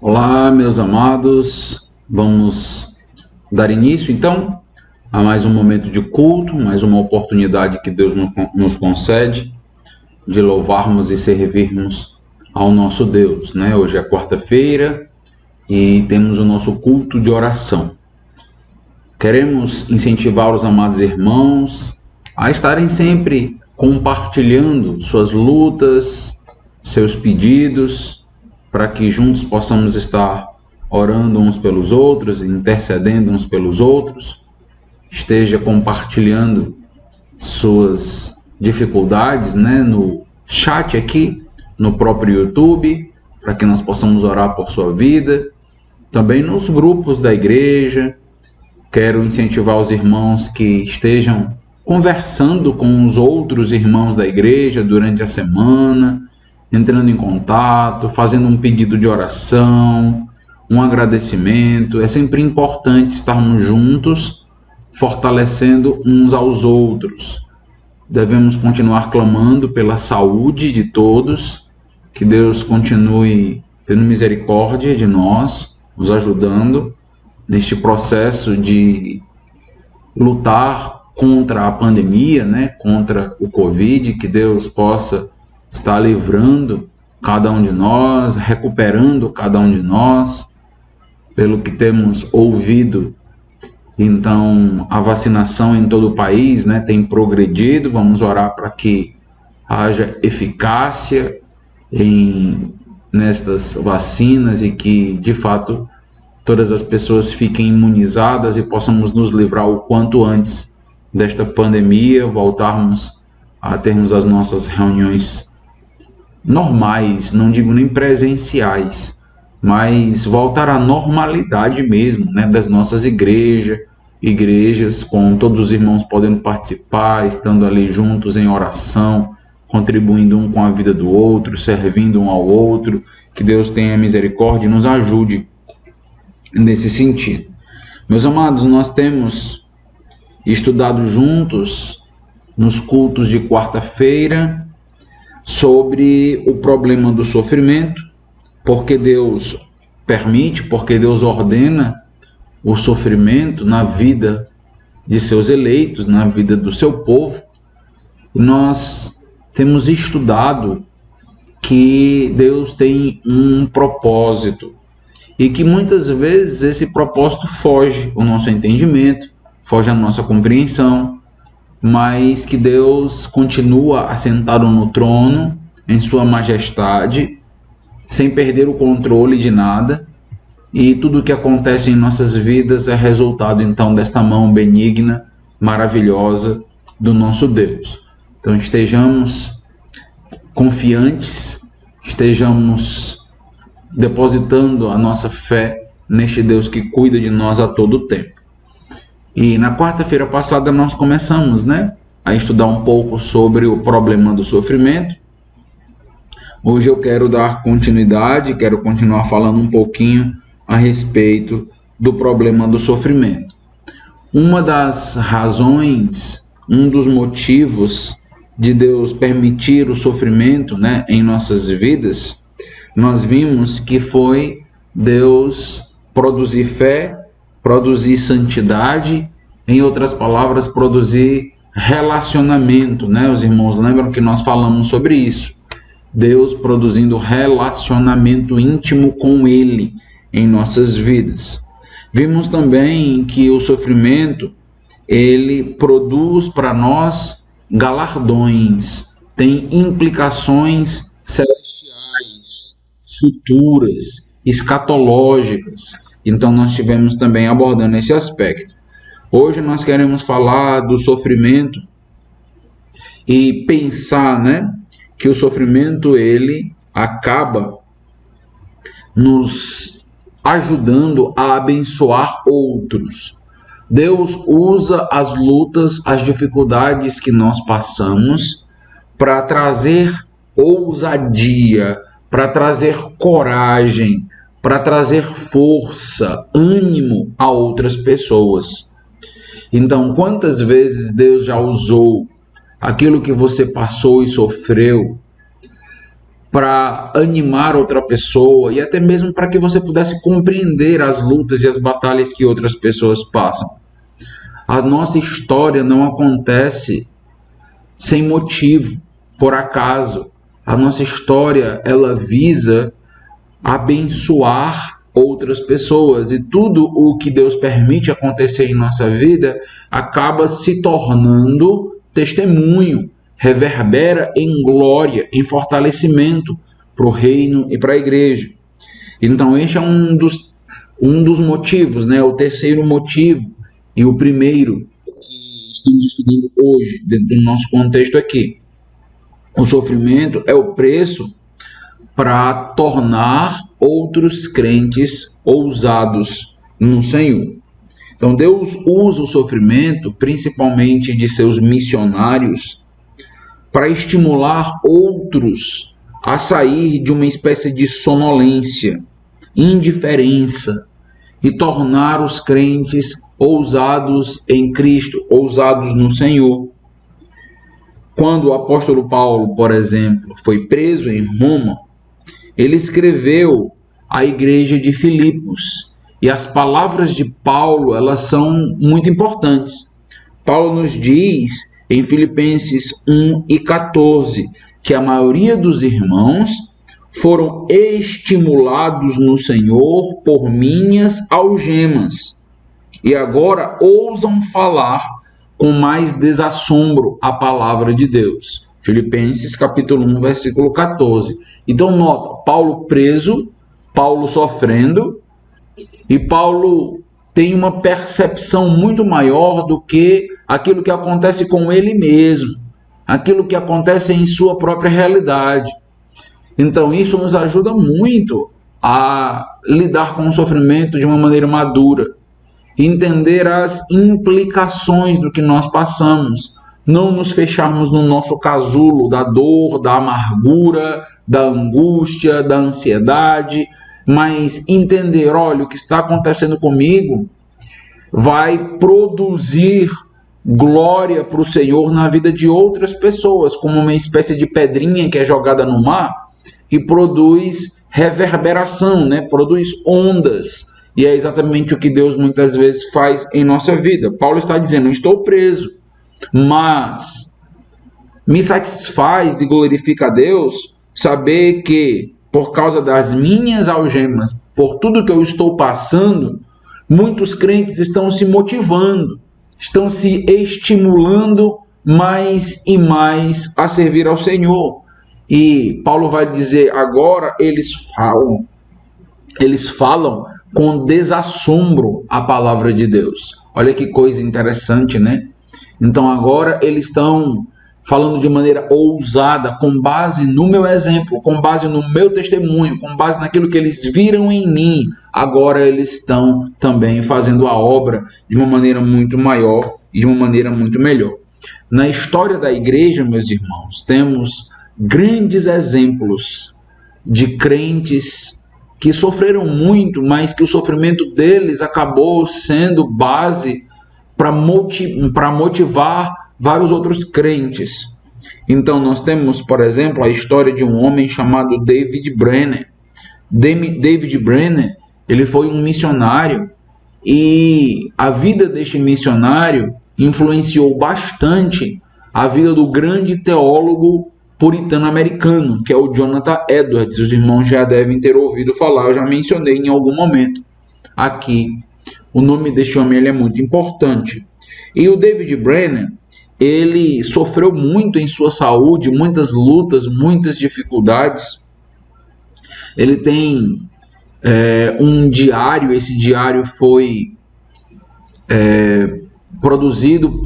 Olá, meus amados, vamos dar início então a mais um momento de culto, mais uma oportunidade que Deus nos concede de louvarmos e servirmos ao nosso Deus, né? Hoje é quarta-feira e temos o nosso culto de oração. Queremos incentivar os amados irmãos a estarem sempre compartilhando suas lutas, seus pedidos, para que juntos possamos estar orando uns pelos outros, intercedendo uns pelos outros, esteja compartilhando suas dificuldades, né, no chat aqui, no próprio YouTube, para que nós possamos orar por sua vida, também nos grupos da igreja. Quero incentivar os irmãos que estejam conversando com os outros irmãos da igreja durante a semana, entrando em contato, fazendo um pedido de oração, um agradecimento. É sempre importante estarmos juntos, fortalecendo uns aos outros. Devemos continuar clamando pela saúde de todos, que Deus continue tendo misericórdia de nós, nos ajudando neste processo de lutar contra a pandemia, né, contra o Covid, que Deus possa estar livrando cada um de nós, recuperando cada um de nós, pelo que temos ouvido. Então, a vacinação em todo o país, né, tem progredido. Vamos orar para que haja eficácia nestas vacinas e que, de fato, todas as pessoas fiquem imunizadas e possamos nos livrar o quanto antes desta pandemia, voltarmos a termos as nossas reuniões normais, não digo nem presenciais, mas voltar à normalidade mesmo, né, das nossas igrejas, com todos os irmãos podendo participar, estando ali juntos em oração, contribuindo um com a vida do outro, servindo um ao outro. Que Deus tenha misericórdia e nos ajude nesse sentido. Meus amados, nós temos estudado juntos nos cultos de quarta-feira sobre o problema do sofrimento, porque Deus permite, porque Deus ordena o sofrimento na vida de seus eleitos, na vida do seu povo. E nós temos estudado que Deus tem um propósito e que muitas vezes esse propósito foge ao nosso entendimento, foge à nossa compreensão, mas que Deus continua assentado no trono, em sua majestade, sem perder o controle de nada, e tudo o que acontece em nossas vidas é resultado, então, desta mão benigna, maravilhosa do nosso Deus. Então, estejamos confiantes, estejamos depositando a nossa fé neste Deus que cuida de nós a todo tempo. E na quarta-feira passada nós começamos, né, a estudar um pouco sobre o problema do sofrimento. Hoje eu quero dar continuidade, quero continuar falando um pouquinho a respeito do problema do sofrimento. Uma das razões, um dos motivos de Deus permitir o sofrimento, né, em nossas vidas, nós vimos que foi Deus produzir fé, produzir santidade, em outras palavras, produzir relacionamento, né? Os irmãos lembram que nós falamos sobre isso. Deus produzindo relacionamento íntimo com Ele em nossas vidas. Vimos também que o sofrimento, ele produz para nós galardões, tem implicações celestiais, futuras, escatológicas. Então nós estivemos também abordando esse aspecto. Hoje nós queremos falar do sofrimento e pensar, né, que o sofrimento ele acaba nos ajudando a abençoar outros. Deus usa as lutas, as dificuldades que nós passamos para trazer ousadia, para trazer coragem, para trazer força, ânimo a outras pessoas. Então, quantas vezes Deus já usou aquilo que você passou e sofreu para animar outra pessoa e até mesmo para que você pudesse compreender as lutas e as batalhas que outras pessoas passam. A nossa história não acontece sem motivo, por acaso. A nossa história, ela visa abençoar outras pessoas, e tudo o que Deus permite acontecer em nossa vida acaba se tornando testemunho, reverbera em glória, em fortalecimento para o reino e para a igreja. Então este é um dos motivos, né? O terceiro motivo e o primeiro que estamos estudando hoje dentro do nosso contexto aqui. O sofrimento é o preço para tornar outros crentes ousados no Senhor. Então Deus usa o sofrimento, principalmente de seus missionários, para estimular outros a sair de uma espécie de sonolência, indiferença, e tornar os crentes ousados em Cristo, ousados no Senhor. Quando o apóstolo Paulo, por exemplo, foi preso em Roma, ele escreveu à igreja de Filipos, e as palavras de Paulo, elas são muito importantes. Paulo nos diz em Filipenses 1:14 que a maioria dos irmãos foram estimulados no Senhor por minhas algemas, e agora ousam falar com mais desassombro a palavra de Deus. Filipenses capítulo 1, versículo 14. Então nota, Paulo preso, Paulo sofrendo, e Paulo tem uma percepção muito maior do que aquilo que acontece com ele mesmo, aquilo que acontece em sua própria realidade. Então isso nos ajuda muito a lidar com o sofrimento de uma maneira madura, entender as implicações do que nós passamos, não nos fecharmos no nosso casulo da dor, da amargura, da angústia, da ansiedade, mas entender, olha, o que está acontecendo comigo vai produzir glória para o Senhor na vida de outras pessoas, como uma espécie de pedrinha que é jogada no mar e produz reverberação, né? Produz ondas. E é exatamente o que Deus muitas vezes faz em nossa vida. Paulo está dizendo, estou preso, mas me satisfaz e glorifica a Deus saber que, por causa das minhas algemas, por tudo que eu estou passando, muitos crentes estão se motivando, estão se estimulando mais e mais a servir ao Senhor. E Paulo vai dizer, agora eles falam com desassombro a palavra de Deus. Olha que coisa interessante, né? Então agora eles estão falando de maneira ousada, com base no meu exemplo, com base no meu testemunho, com base naquilo que eles viram em mim. Agora eles estão também fazendo a obra de uma maneira muito maior e de uma maneira muito melhor. Na história da igreja, meus irmãos, temos grandes exemplos de crentes que sofreram muito, mas que o sofrimento deles acabou sendo base para motivar vários outros crentes. Então nós temos, por exemplo, a história de um homem chamado David Brenner. David Brenner, ele foi um missionário, e a vida deste missionário influenciou bastante a vida do grande teólogo puritano americano, que é o Jonathan Edwards. Os irmãos já devem ter ouvido falar, eu já mencionei em algum momento aqui. O nome deste homem ele é muito importante. E o David Brenner, ele sofreu muito em sua saúde, muitas lutas, muitas dificuldades. Ele tem um diário, esse diário foi produzido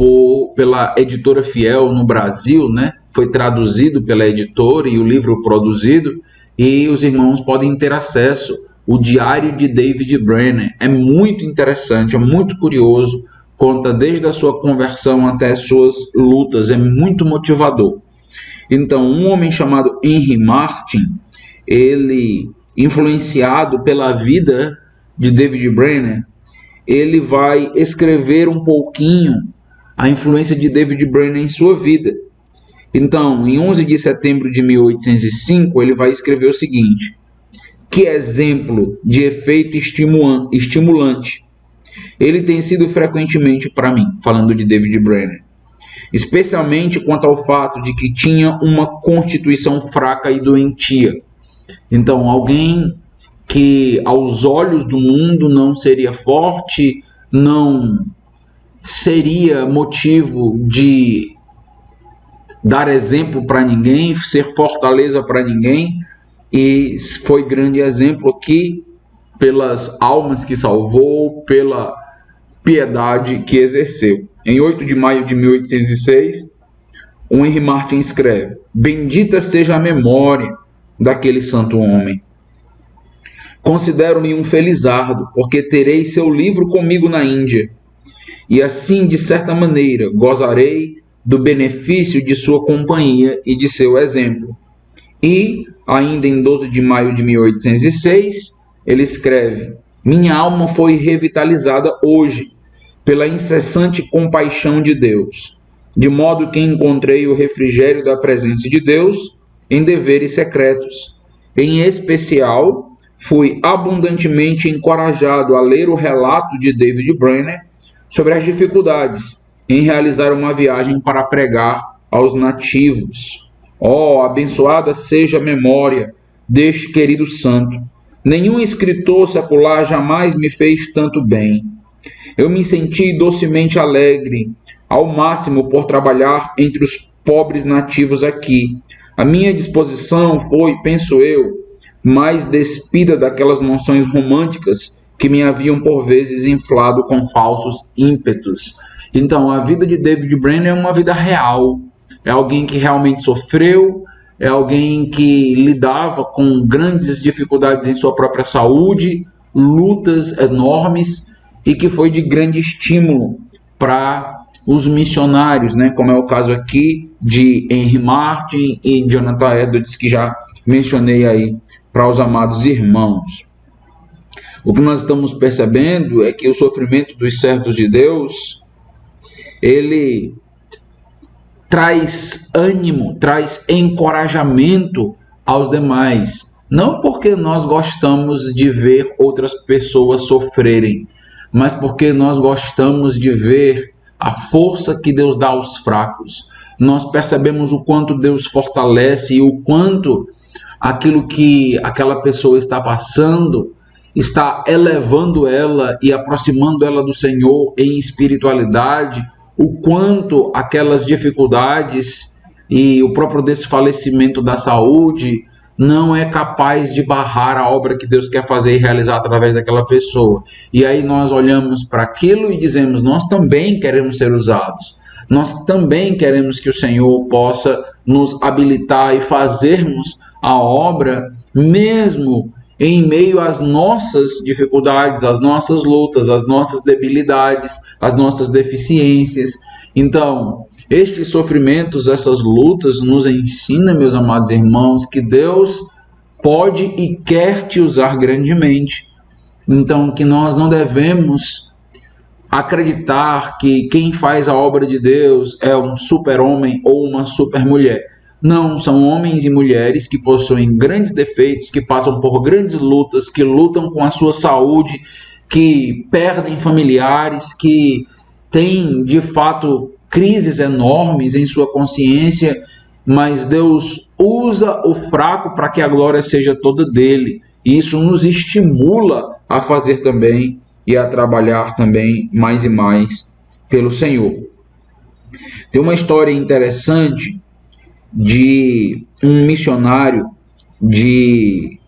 pela editora Fiel no Brasil, né? Foi traduzido pela editora e o livro produzido, e os irmãos podem ter acesso. O diário de David Brenner é muito interessante, é muito curioso, conta desde a sua conversão até as suas lutas, é muito motivador. Então, um homem chamado Henry Martin, ele, influenciado pela vida de David Brenner, ele vai escrever um pouquinho a influência de David Brenner em sua vida. Então, em 11 de setembro de 1805, ele vai escrever o seguinte: que exemplo de efeito estimulante ele tem sido frequentemente para mim, falando de David Brainerd, especialmente quanto ao fato de que tinha uma constituição fraca e doentia. Então, alguém que aos olhos do mundo não seria forte, não seria motivo de dar exemplo para ninguém, ser fortaleza para ninguém, e foi grande exemplo aqui pelas almas que salvou, pela piedade que exerceu. Em 8 de maio de 1806, o Henry Martyn escreve: bendita seja a memória daquele santo homem. Considero-me um felizardo, porque terei seu livro comigo na Índia, e assim, de certa maneira, gozarei do benefício de sua companhia e de seu exemplo. E, ainda em 12 de maio de 1806, ele escreve: minha alma foi revitalizada hoje pela incessante compaixão de Deus, de modo que encontrei o refrigério da presença de Deus em deveres secretos. Em especial, fui abundantemente encorajado a ler o relato de David Brainerd sobre as dificuldades em realizar uma viagem para pregar aos nativos. Oh, abençoada seja a memória deste querido santo. Nenhum escritor secular jamais me fez tanto bem. Eu me senti docemente alegre, ao máximo, por trabalhar entre os pobres nativos aqui. A minha disposição foi, penso eu, mais despida daquelas noções românticas que me haviam por vezes inflado com falsos ímpetos. Então, a vida de David Brainerd é uma vida real. É alguém que realmente sofreu, é alguém que lidava com grandes dificuldades em sua própria saúde, lutas enormes, e que foi de grande estímulo para os missionários, né? Como é o caso aqui de Henry Martyn e Jonathan Edwards, que já mencionei aí para os amados irmãos. O que nós estamos percebendo é que o sofrimento dos servos de Deus, ele traz ânimo, traz encorajamento aos demais. Não porque nós gostamos de ver outras pessoas sofrerem, mas porque nós gostamos de ver a força que Deus dá aos fracos. Nós percebemos o quanto Deus fortalece e o quanto aquilo que aquela pessoa está passando está elevando ela e aproximando ela do Senhor em espiritualidade, o quanto aquelas dificuldades e o próprio desfalecimento da saúde não é capaz de barrar a obra que Deus quer fazer e realizar através daquela pessoa. E aí nós olhamos para aquilo e dizemos: nós também queremos ser usados. Nós também queremos que o Senhor possa nos habilitar e fazermos a obra, mesmo em meio às nossas dificuldades, às nossas lutas, às nossas debilidades, às nossas deficiências. Então, estes sofrimentos, essas lutas nos ensinam, meus amados irmãos, que Deus pode e quer te usar grandemente. Então, que nós não devemos acreditar que quem faz a obra de Deus é um super-homem ou uma super-mulher. Não, são homens e mulheres que possuem grandes defeitos, que passam por grandes lutas, que lutam com a sua saúde, que perdem familiares, que têm, de fato, crises enormes em sua consciência, mas Deus usa o fraco para que a glória seja toda dele. E isso nos estimula a fazer também e a trabalhar também mais e mais pelo Senhor. Tem uma história interessante de um missionário de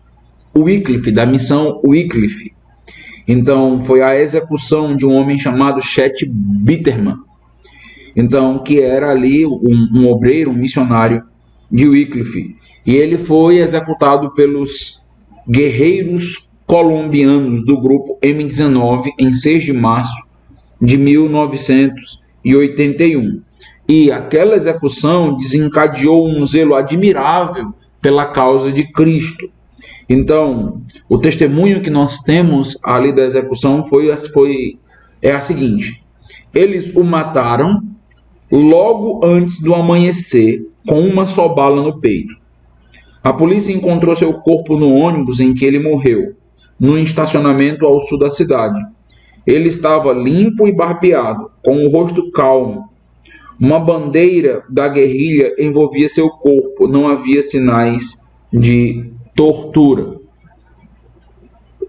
Wycliffe, da missão Wycliffe. Então, foi a execução de um homem chamado Chet Bitterman. Então, que era ali um obreiro, um missionário de Wycliffe. E ele foi executado pelos guerreiros colombianos do grupo M19 em 6 de março de 1981. E aquela execução desencadeou um zelo admirável pela causa de Cristo. Então, o testemunho que nós temos ali da execução é a seguinte: eles o mataram logo antes do amanhecer com uma só bala no peito. A polícia encontrou seu corpo no ônibus em que ele morreu, num estacionamento ao sul da cidade. Ele estava limpo e barbeado, com o rosto calmo. Uma bandeira da guerrilha envolvia seu corpo, não havia sinais de tortura.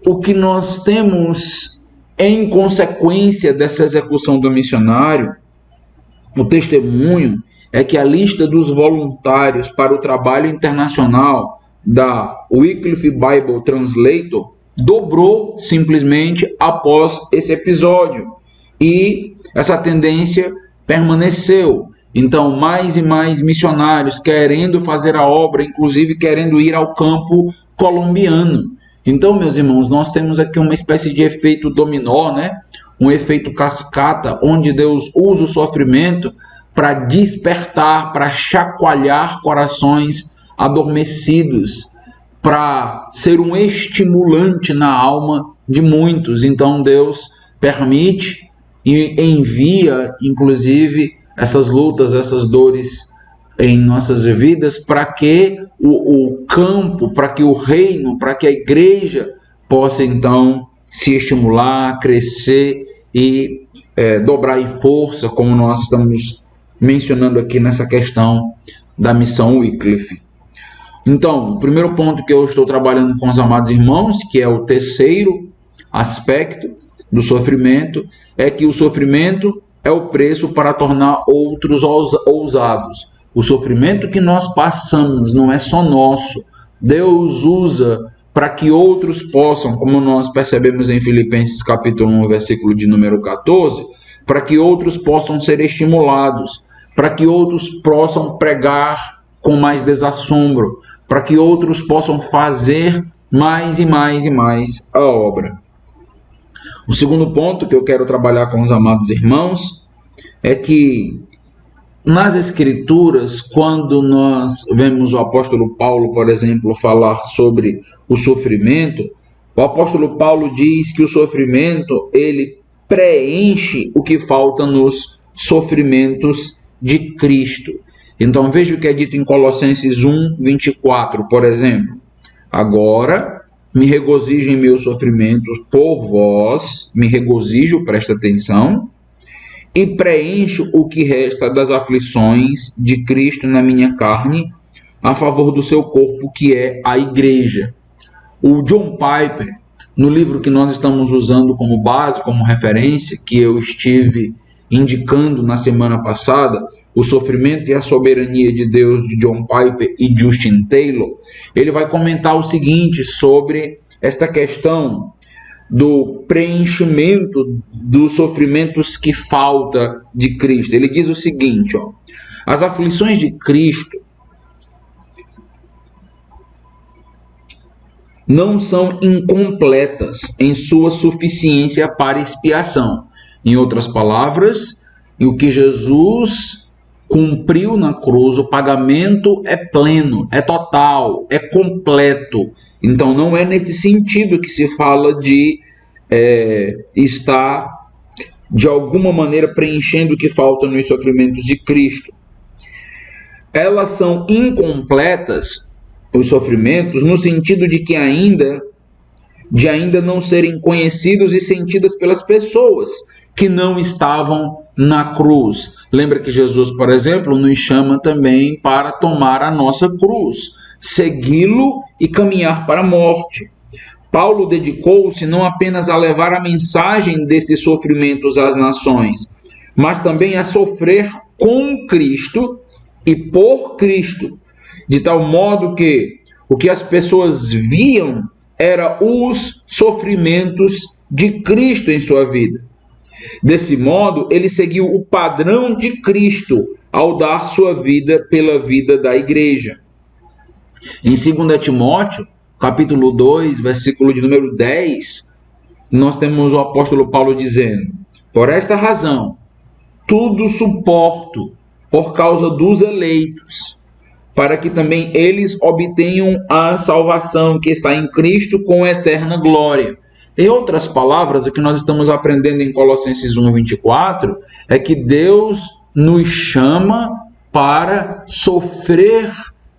O que nós temos em consequência dessa execução do missionário, o testemunho, é que a lista dos voluntários para o trabalho internacional da Wycliffe Bible Translator dobrou simplesmente após esse episódio. E essa tendência permaneceu. Então, mais e mais missionários querendo fazer a obra, inclusive querendo ir ao campo colombiano. Então, meus irmãos, nós temos aqui uma espécie de efeito dominó, né? Um efeito cascata, onde Deus usa o sofrimento para despertar, para chacoalhar corações adormecidos, para ser um estimulante na alma de muitos. Então Deus permite e envia, inclusive, essas lutas, essas dores em nossas vidas, para que o campo, para que o reino, para que a igreja possa então se estimular, crescer e dobrar em força, como nós estamos mencionando aqui nessa questão da missão Wycliffe. Então, o primeiro ponto que eu estou trabalhando com os amados irmãos, que é o terceiro aspecto do sofrimento, é que o sofrimento é o preço para tornar outros ousados. O sofrimento que nós passamos não é só nosso. Deus usa para que outros possam, como nós percebemos em Filipenses capítulo 1, versículo de número 14, para que outros possam ser estimulados, para que outros possam pregar com mais desassombro, para que outros possam fazer mais e mais e mais a obra. O segundo ponto que eu quero trabalhar com os amados irmãos é que nas Escrituras, quando nós vemos o apóstolo Paulo, por exemplo, falar sobre o sofrimento, o apóstolo Paulo diz que o sofrimento, ele preenche o que falta nos sofrimentos de Cristo. Então veja o que é dito em Colossenses 1, 24, por exemplo. Agora me regozijo em meus sofrimentos por vós, me regozijo, presta atenção, e preencho o que resta das aflições de Cristo na minha carne, a favor do seu corpo, que é a igreja. O John Piper, no livro que nós estamos usando como base, como referência, que eu estive indicando na semana passada, O Sofrimento e a Soberania de Deus, de John Piper e Justin Taylor, ele vai comentar o seguinte sobre esta questão do preenchimento dos sofrimentos que falta de Cristo. Ele diz o seguinte, as aflições de Cristo não são incompletas em sua suficiência para expiação. Em outras palavras, o que Jesus cumpriu na cruz, o pagamento é pleno, é total, é completo. Então não é nesse sentido que se fala de estar de alguma maneira preenchendo o que falta nos sofrimentos de Cristo. Elas são incompletas, os sofrimentos, no sentido de que ainda não serem conhecidos e sentidos pelas pessoas que não estavam na cruz. Lembra que Jesus, por exemplo, nos chama também para tomar a nossa cruz, segui-lo e caminhar para a morte. Paulo dedicou-se não apenas a levar a mensagem desses sofrimentos às nações, mas também a sofrer com Cristo e por Cristo, de tal modo que o que as pessoas viam era os sofrimentos de Cristo em sua vida. Desse modo, ele seguiu o padrão de Cristo ao dar sua vida pela vida da igreja. Em 2 Timóteo, capítulo 2, versículo de número 10, nós temos o apóstolo Paulo dizendo: por esta razão, tudo suporto por causa dos eleitos, para que também eles obtenham a salvação que está em Cristo com eterna glória. Em outras palavras, o que nós estamos aprendendo em Colossenses 1, 24, é que Deus nos chama para sofrer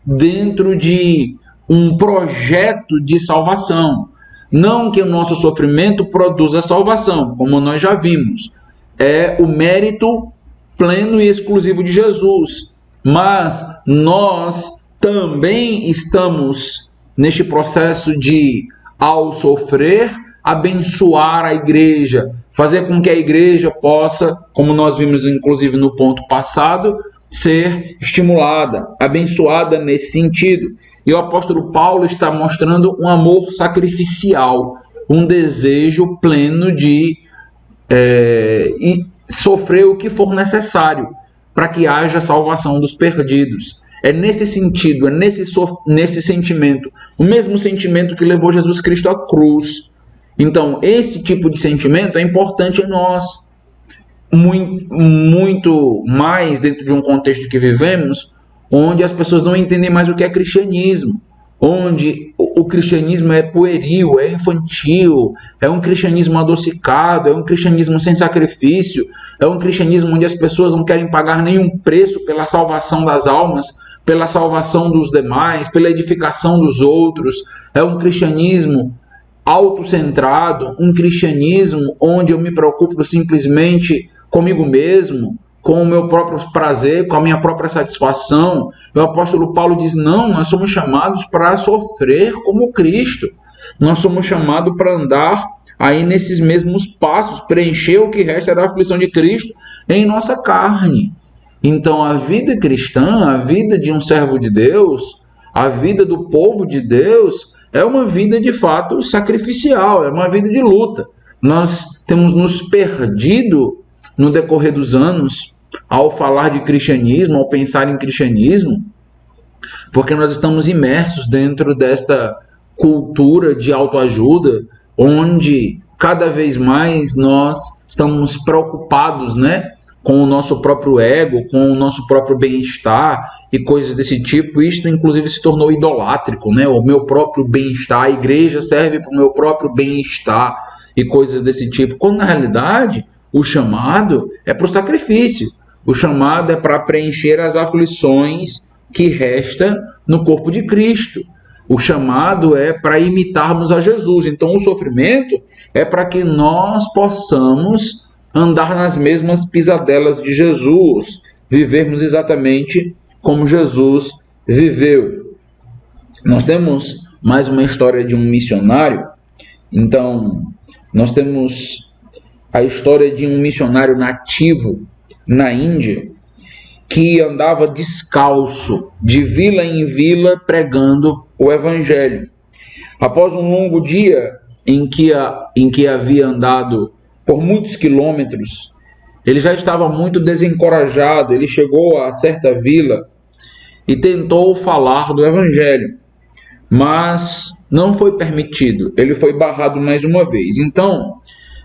dentro de um projeto de salvação. Não que o nosso sofrimento produza salvação, como nós já vimos. É o mérito pleno e exclusivo de Jesus. Mas nós também estamos neste processo de, ao sofrer, abençoar a igreja, fazer com que a igreja possa, como nós vimos inclusive no ponto passado, ser estimulada, abençoada nesse sentido. E o apóstolo Paulo está mostrando um amor sacrificial, um desejo pleno de sofrer o que for necessário para que haja salvação dos perdidos. É nesse sentido, é nesse sentimento, o mesmo sentimento que levou Jesus Cristo à cruz. Então, esse tipo de sentimento é importante em nós, muito mais dentro de um contexto que vivemos, onde as pessoas não entendem mais o que é cristianismo, onde o cristianismo é pueril, é infantil, é um cristianismo adocicado, é um cristianismo sem sacrifício, é um cristianismo onde as pessoas não querem pagar nenhum preço pela salvação das almas, pela salvação dos demais, pela edificação dos outros. É um cristianismo autocentrado, um cristianismo onde eu me preocupo simplesmente comigo mesmo, com o meu próprio prazer, com a minha própria satisfação. O apóstolo Paulo diz, não, nós somos chamados para sofrer como Cristo. Nós somos chamados para andar aí nesses mesmos passos, preencher o que resta da aflição de Cristo em nossa carne. Então a vida cristã, a vida de um servo de Deus, a vida do povo de Deus, é uma vida de fato sacrificial, é uma vida de luta. Nós temos nos perdido no decorrer dos anos ao falar de cristianismo, ao pensar em cristianismo, porque nós estamos imersos dentro desta cultura de autoajuda, onde cada vez mais nós estamos preocupados, com o nosso próprio ego, com o nosso próprio bem-estar e coisas desse tipo. Isto inclusive se tornou idolátrico, o meu próprio bem-estar, a igreja serve para o meu próprio bem-estar e coisas desse tipo, quando na realidade o chamado é para o sacrifício, o chamado é para preencher as aflições que resta no corpo de Cristo, o chamado é para imitarmos a Jesus. Então o sofrimento é para que nós possamos andar nas mesmas pisadelas de Jesus, vivermos exatamente como Jesus viveu. Nós temos mais uma história de um missionário. Então, nós temos a história de um missionário nativo na Índia que andava descalço, de vila em vila, pregando o evangelho. Após um longo dia em que havia andado por muitos quilômetros, ele já estava muito desencorajado. Ele chegou a certa vila e tentou falar do evangelho, mas não foi permitido. Ele foi barrado mais uma vez. Então,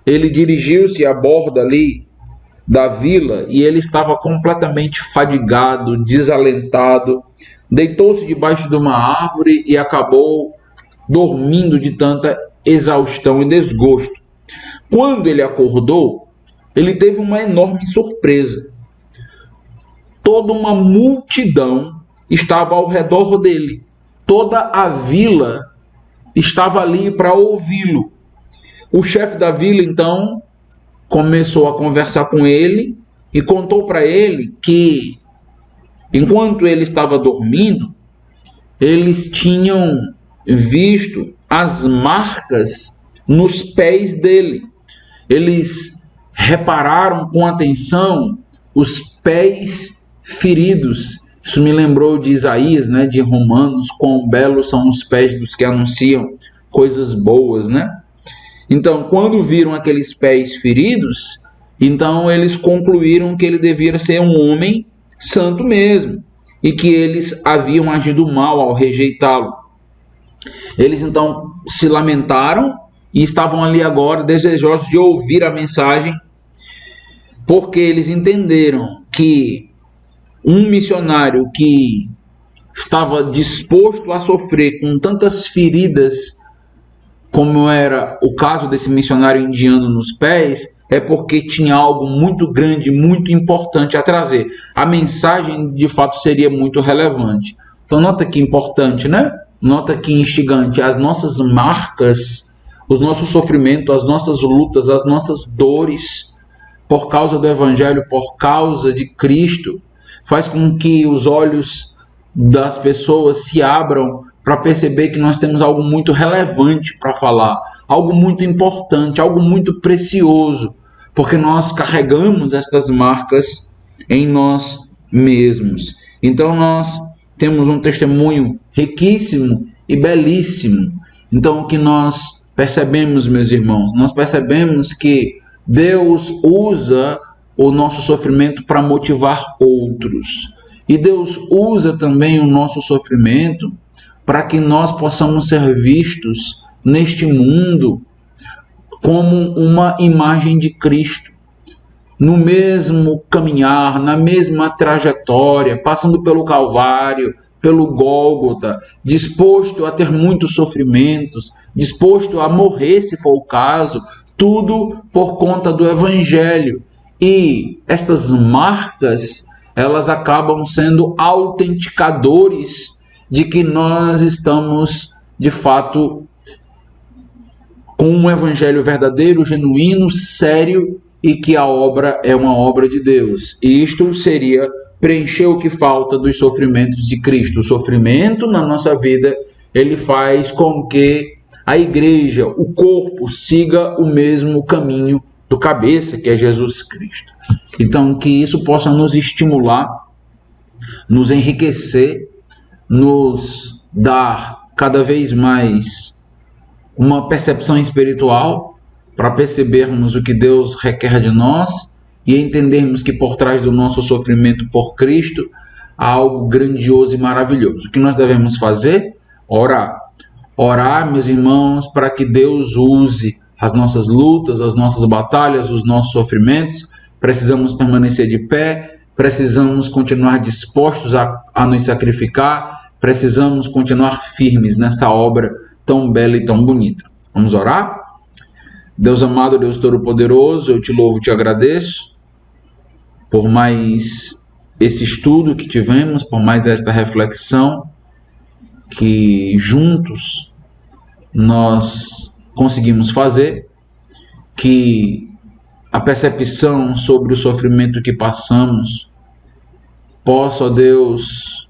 ele dirigiu-se à borda ali da vila e ele estava completamente fadigado, desalentado, deitou-se debaixo de uma árvore e acabou dormindo de tanta exaustão e desgosto. Quando ele acordou, ele teve uma enorme surpresa. Toda uma multidão estava ao redor dele. Toda a vila estava ali para ouvi-lo. O chefe da vila, então, começou a conversar com ele e contou para ele que, enquanto ele estava dormindo, eles tinham visto as marcas nos pés dele. Eles repararam com atenção os pés feridos. Isso me lembrou de Isaías, de Romanos, quão belos são os pés dos que anunciam coisas boas, Então, quando viram aqueles pés feridos, então eles concluíram que ele devia ser um homem santo mesmo, e que eles haviam agido mal ao rejeitá-lo. Eles então se lamentaram e estavam ali agora desejosos de ouvir a mensagem, porque eles entenderam que um missionário que estava disposto a sofrer com tantas feridas como era o caso desse missionário indiano nos pés, é porque tinha algo muito grande, muito importante a trazer. A mensagem, de fato, seria muito relevante. Então, nota que importante, né? Nota que instigante. As nossas marcas, os nossos sofrimentos, as nossas lutas, as nossas dores, por causa do Evangelho, por causa de Cristo, faz com que os olhos das pessoas se abram para perceber que nós temos algo muito relevante para falar, algo muito importante, algo muito precioso, porque nós carregamos essas marcas em nós mesmos. Então nós temos um testemunho riquíssimo e belíssimo. Então o que nós percebemos, meus irmãos? Nós percebemos que Deus usa o nosso sofrimento para motivar outros. E Deus usa também o nosso sofrimento para que nós possamos ser vistos neste mundo como uma imagem de Cristo, no mesmo caminhar, na mesma trajetória, passando pelo Calvário, pelo Gólgota, disposto a ter muitos sofrimentos, disposto a morrer se for o caso, tudo por conta do Evangelho. E estas marcas, elas acabam sendo autenticadores de que nós estamos, de fato, com um evangelho verdadeiro, genuíno, sério, e que a obra é uma obra de Deus. E isto seria preencher o que falta dos sofrimentos de Cristo. O sofrimento na nossa vida, ele faz com que a igreja, o corpo, siga o mesmo caminho do cabeça, que é Jesus Cristo. Então, que isso possa nos estimular, nos enriquecer, nos dar cada vez mais uma percepção espiritual para percebermos o que Deus requer de nós e entendermos que por trás do nosso sofrimento por Cristo há algo grandioso e maravilhoso. O que nós devemos fazer? Orar. Orar, meus irmãos, para que Deus use as nossas lutas, as nossas batalhas, os nossos sofrimentos. Precisamos permanecer de pé, precisamos continuar dispostos a nos sacrificar, precisamos continuar firmes nessa obra tão bela e tão bonita. Vamos orar? Deus amado, Deus Todo-Poderoso, eu te louvo e te agradeço por mais esse estudo que tivemos, por mais esta reflexão que juntos nós conseguimos fazer, que a percepção sobre o sofrimento que passamos possa, ó Deus,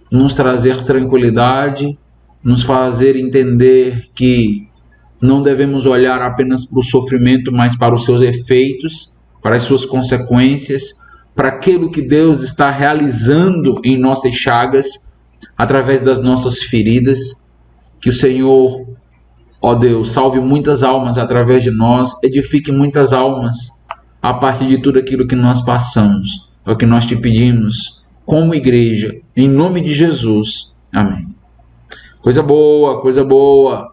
nos trazer tranquilidade, nos fazer entender que não devemos olhar apenas para o sofrimento, mas para os seus efeitos, para as suas consequências, para aquilo que Deus está realizando em nossas chagas, através das nossas feridas. Que o Senhor, ó Deus, salve muitas almas através de nós, edifique muitas almas a partir de tudo aquilo que nós passamos. É o que nós te pedimos como igreja, em nome de Jesus. Amém. Coisa boa, coisa boa.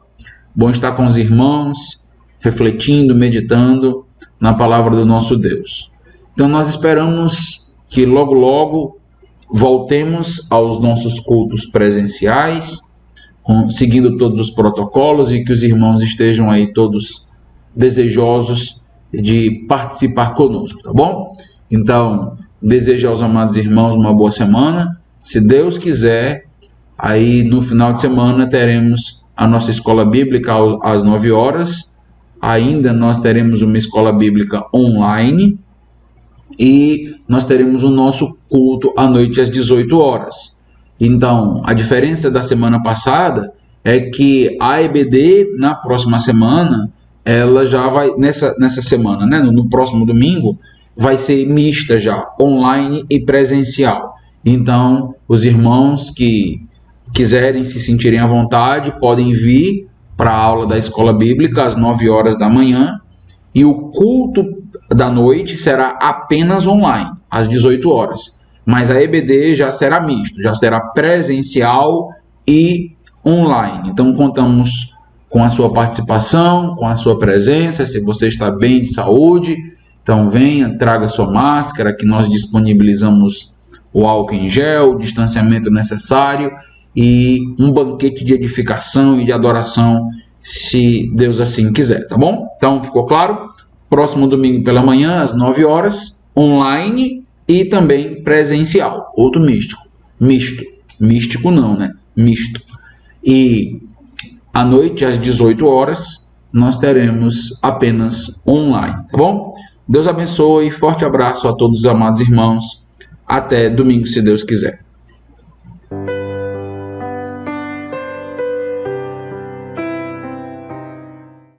Bom estar com os irmãos, refletindo, meditando na palavra do nosso Deus. Então nós esperamos que logo, logo voltemos aos nossos cultos presenciais, seguindo todos os protocolos, e que os irmãos estejam aí todos desejosos de participar conosco, tá bom? Então, desejo aos amados irmãos uma boa semana. Se Deus quiser, aí no final de semana teremos a nossa escola bíblica às 9 horas. Ainda nós teremos uma escola bíblica online e nós teremos o nosso culto à noite às 18 horas. Então, a diferença da semana passada é que a EBD, na próxima semana, ela já vai, nessa semana, né, no próximo domingo, vai ser mista já, online e presencial. Então, os irmãos que quiserem se sentirem à vontade, podem vir para a aula da escola bíblica às 9 horas da manhã, e o culto da noite será apenas online, às 18 horas. Mas a EBD já será misto, já será presencial e online. Então contamos com a sua participação, com a sua presença. Se você está bem de saúde, então venha, traga sua máscara, que nós disponibilizamos o álcool em gel, o distanciamento necessário e um banquete de edificação e de adoração se Deus assim quiser, tá bom? Então, ficou claro? Próximo domingo pela manhã, às 9 horas, online e também presencial, culto místico, misto, místico não, né? Misto. E à noite, às 18 horas, nós teremos apenas online, tá bom? Deus abençoe, forte abraço a todos os amados irmãos. Até domingo, se Deus quiser.